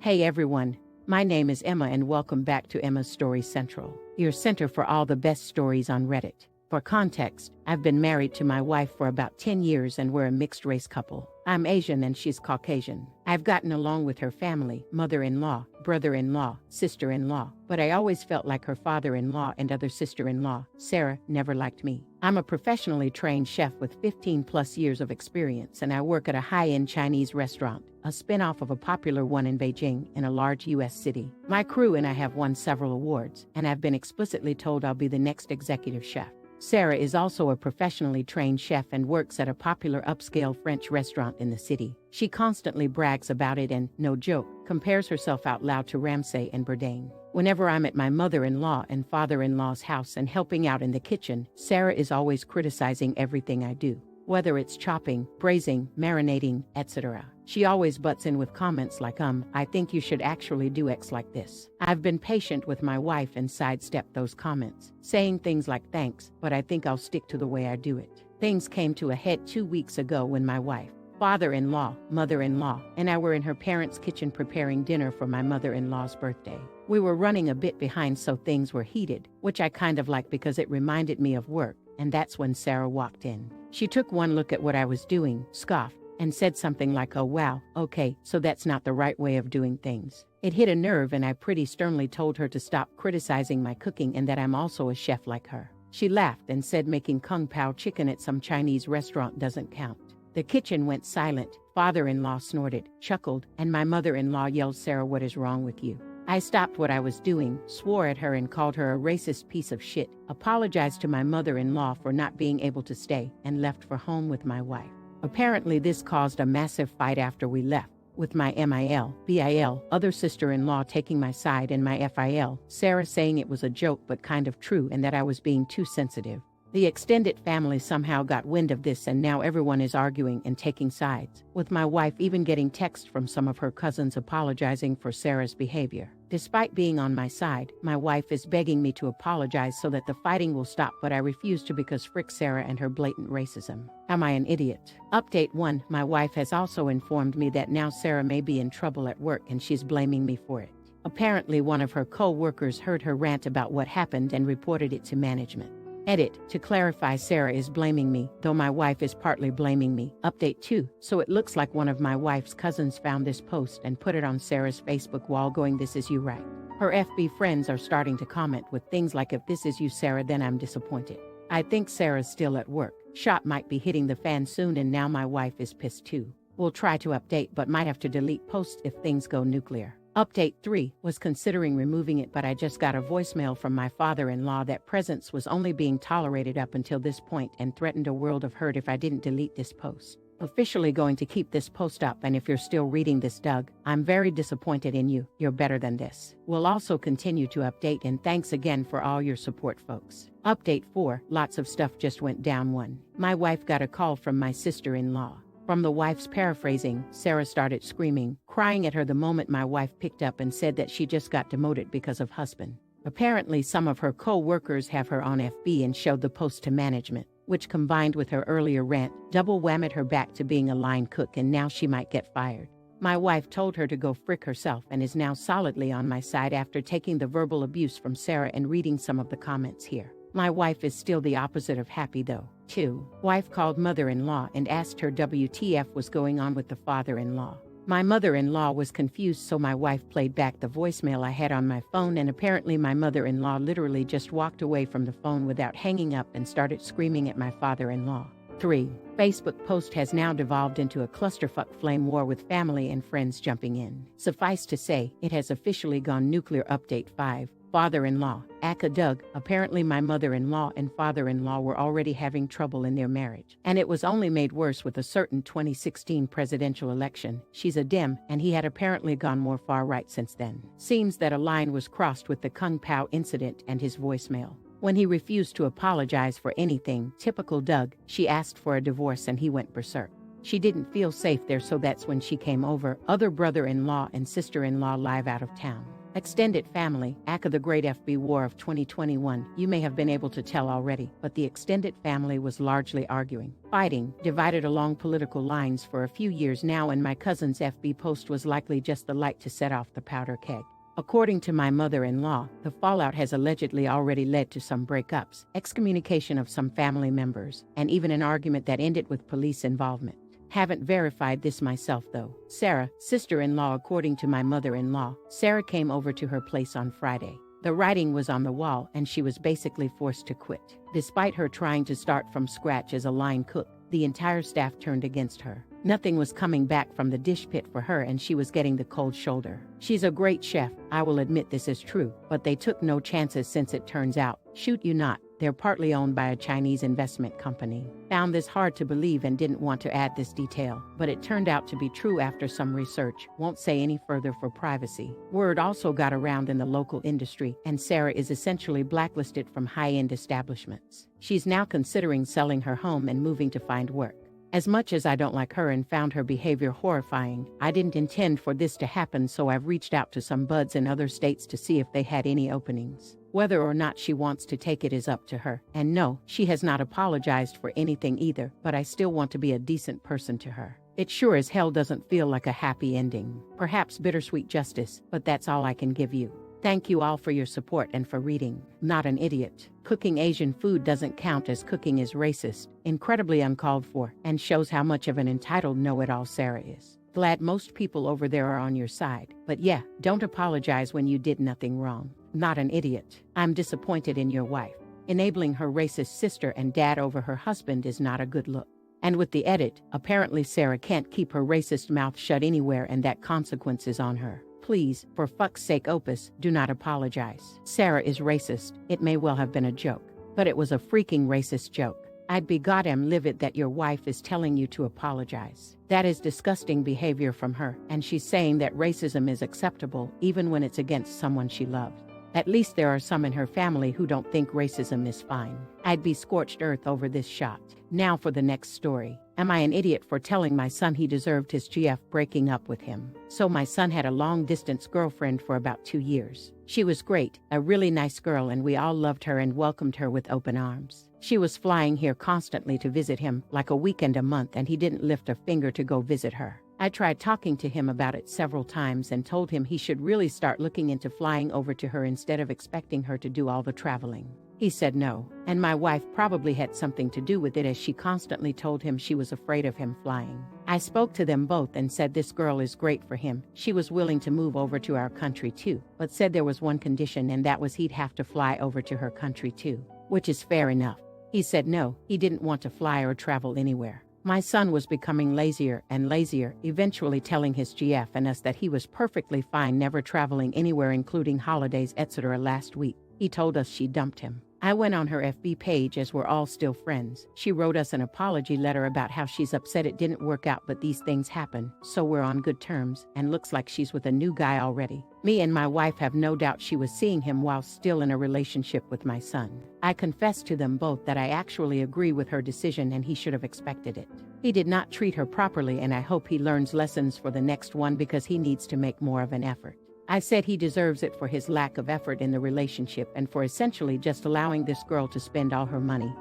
Hey everyone, my name is Emma and welcome back to Emma's Story Central, your center for all the best stories on Reddit. For context, I've been married to my wife for about 10 years and we're a mixed-race couple. I'm Asian and she's Caucasian. I've gotten along with her family, mother-in-law, brother-in-law, sister-in-law, but I always felt like her father-in-law and other sister-in-law, Sarah, never liked me. I'm a professionally trained chef with 15+ years of experience and I work at a high-end Chinese restaurant, a spin-off of a popular one in Beijing in a large U.S. city. My crew and I have won several awards, and I've been explicitly told I'll be the next executive chef. Sarah is also a professionally trained chef and works at a popular upscale French restaurant in the city. She constantly brags about it and, no joke, compares herself out loud to Ramsay and Bourdain. Whenever I'm at my mother-in-law and father-in-law's house and helping out in the kitchen, Sarah is always criticizing everything I do. Whether it's chopping, braising, marinating, etc. She always butts in with comments like, I think you should actually do X like this. I've been patient with my wife and sidestepped those comments, saying things like thanks, but I think I'll stick to the way I do it. Things came to a head 2 weeks ago when my wife, father-in-law, mother-in-law, and I were in her parents' kitchen preparing dinner for my mother-in-law's birthday. We were running a bit behind, so things were heated, which I kind of liked because it reminded me of work, and that's when Sarah walked in. She took one look at what I was doing, scoffed, and said something like, "Oh wow, okay, so that's not the right way of doing things." It hit a nerve and I pretty sternly told her to stop criticizing my cooking and that I'm also a chef like her. She laughed and said making kung pao chicken at some Chinese restaurant doesn't count. The kitchen went silent, father-in-law snorted, chuckled, and my mother-in-law yelled, "Sarah, what is wrong with you?" I stopped what I was doing, swore at her and called her a racist piece of shit, apologized to my mother-in-law for not being able to stay, and left for home with my wife. Apparently this caused a massive fight after we left, with my BIL, other sister-in-law taking my side and my FIL, Sarah saying it was a joke but kind of true and that I was being too sensitive. The extended family somehow got wind of this and now everyone is arguing and taking sides, with my wife even getting texts from some of her cousins apologizing for Sarah's behavior. Despite being on my side, my wife is begging me to apologize so that the fighting will stop, but I refuse to because frick Sarah and her blatant racism. Am I an idiot? Update 1. My wife has also informed me that now Sarah may be in trouble at work and she's blaming me for it. Apparently one of her co-workers heard her rant about what happened and reported it to management. Edit. To clarify, Sarah is blaming me, though my wife is partly blaming me. Update 2. So it looks like one of my wife's cousins found this post and put it on Sarah's Facebook wall going, "This is you, right?" Her FB friends are starting to comment with things like, "If this is you, Sarah, then I'm disappointed." I think Sarah's still at work. Shot might be hitting the fan soon and now my wife is pissed too. We'll try to update but might have to delete posts if things go nuclear. Update 3. Was considering removing it but I just got a voicemail from my father-in-law that presence was only being tolerated up until this point and threatened a world of hurt if I didn't delete this post. Officially going to keep this post up, and if you're still reading this, Doug, I'm very disappointed in you. You're better than this. We'll also continue to update and thanks again for all your support, folks. Update 4. Lots of stuff just went down. 1. My wife got a call from my sister-in-law. From the wife's paraphrasing, Sarah started screaming, crying at her the moment my wife picked up and said that she just got demoted because of husband. Apparently some of her co-workers have her on FB and showed the post to management, which combined with her earlier rant, double whammed her back to being a line cook and now she might get fired. My wife told her to go frick herself and is now solidly on my side after taking the verbal abuse from Sarah and reading some of the comments here. My wife is still the opposite of happy though. 2. Wife called mother-in-law and asked her WTF was going on with the father-in-law. My mother-in-law was confused, so my wife played back the voicemail I had on my phone and apparently my mother-in-law literally just walked away from the phone without hanging up and started screaming at my father-in-law. 3. Facebook post has now devolved into a clusterfuck flame war with family and friends jumping in. Suffice to say, it has officially gone nuclear. Update 5. Father-in-law, aka Doug. Apparently my mother-in-law and father-in-law were already having trouble in their marriage, and it was only made worse with a certain 2016 presidential election. She's a Dem, and he had apparently gone more far-right since then. Seems that a line was crossed with the Kung Pao incident and his voicemail. When he refused to apologize for anything, typical Doug, she asked for a divorce and he went berserk. She didn't feel safe there, so that's when she came over. Other brother-in-law and sister-in-law live out of town. Extended family, AITA the Great FB War of 2021, you may have been able to tell already, but the extended family was largely arguing, fighting, divided along political lines for a few years now, and my cousin's FB post was likely just the light to set off the powder keg. According to my mother-in-law, the fallout has allegedly already led to some breakups, excommunication of some family members, and even an argument that ended with police involvement. Haven't verified this myself though. Sarah, sister-in-law. According to my mother-in-law, Sarah came over to her place on Friday. The writing was on the wall and she was basically forced to quit. Despite her trying to start from scratch as a line cook, the entire staff turned against her. Nothing was coming back from the dish pit for her and she was getting the cold shoulder. She's a great chef, I will admit this is true, but they took no chances since it turns out, shoot you not, they're partly owned by a Chinese investment company. Found this hard to believe and didn't want to add this detail, but it turned out to be true after some research. Won't say any further for privacy. Word also got around in the local industry, and Sarah is essentially blacklisted from high-end establishments. She's now considering selling her home and moving to find work. As much as I don't like her and found her behavior horrifying, I didn't intend for this to happen, so I've reached out to some buds in other states to see if they had any openings. Whether or not she wants to take it is up to her. And no, she has not apologized for anything either, but I still want to be a decent person to her. It sure as hell doesn't feel like a happy ending. Perhaps bittersweet justice, but that's all I can give you. Thank you all for your support and for reading. Not an idiot. Cooking Asian food doesn't count as cooking is racist, incredibly uncalled for, and shows how much of an entitled know-it-all Sarah is. Glad most people over there are on your side. But yeah, don't apologize when you did nothing wrong. Not an idiot. I'm disappointed in your wife. Enabling her racist sister and dad over her husband is not a good look. And with the edit, apparently Sarah can't keep her racist mouth shut anywhere and that consequence is on her. Please, for fuck's sake Opus, do not apologize. Sarah is racist. It may well have been a joke. But it was a freaking racist joke. I'd be goddamn livid that your wife is telling you to apologize. That is disgusting behavior from her, and she's saying that racism is acceptable even when it's against someone she loved. At least there are some in her family who don't think racism is fine. I'd be scorched earth over this shot. Now for the next story. Am I an idiot for telling my son he deserved his GF breaking up with him? So my son had a long-distance girlfriend for about 2 years. She was great, a really nice girl, and we all loved her and welcomed her with open arms. She was flying here constantly to visit him, like a weekend a month, and he didn't lift a finger to go visit her. I tried talking to him about it several times and told him he should really start looking into flying over to her instead of expecting her to do all the traveling. He said no, and my wife probably had something to do with it as she constantly told him she was afraid of him flying. I spoke to them both and said this girl is great for him. She was willing to move over to our country too, but said there was one condition, and that was he'd have to fly over to her country too, which is fair enough. He said no, he didn't want to fly or travel anywhere. My son was becoming lazier and lazier, eventually telling his GF and us that he was perfectly fine never traveling anywhere including holidays etc. Last week, he told us she dumped him. I went on her FB page as we're all still friends. She wrote us an apology letter about how she's upset it didn't work out, but these things happen, so we're on good terms, and looks like she's with a new guy already. Me and my wife have no doubt she was seeing him while still in a relationship with my son. I confessed to them both that I actually agree with her decision and he should have expected it. He did not treat her properly, and I hope he learns lessons for the next one because he needs to make more of an effort. I said he deserves it for his lack of effort in the relationship and for essentially just allowing this girl to spend all her money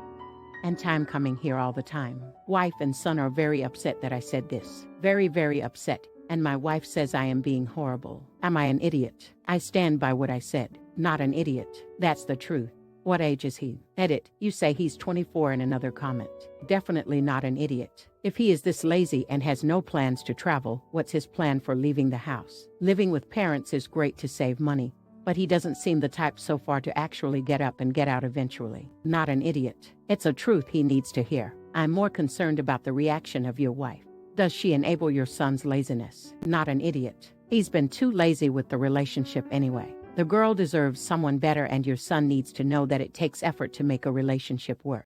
and time coming here all the time. Wife and son are very upset that I said this. Very, very upset. And my wife says I am being horrible. Am I an idiot? I stand by what I said. Not an idiot. That's the truth. What age is he? Edit, you say he's 24 in another comment. Definitely not an idiot. If he is this lazy and has no plans to travel, what's his plan for leaving the house? Living with parents is great to save money, but he doesn't seem the type so far to actually get up and get out eventually. Not an idiot. It's a truth he needs to hear. I'm more concerned about the reaction of your wife. Does she enable your son's laziness? Not an idiot. He's been too lazy with the relationship anyway. The girl deserves someone better, and your son needs to know that it takes effort to make a relationship work.